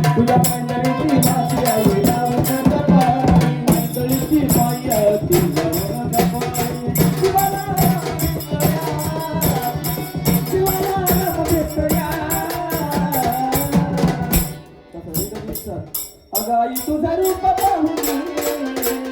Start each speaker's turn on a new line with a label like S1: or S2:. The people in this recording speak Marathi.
S1: तुझ्या पंढरीची माती आई लावून कपाळी मंडळीची माई ती लावून कपाळी शिवाला अगाई तुझं रूप पाहून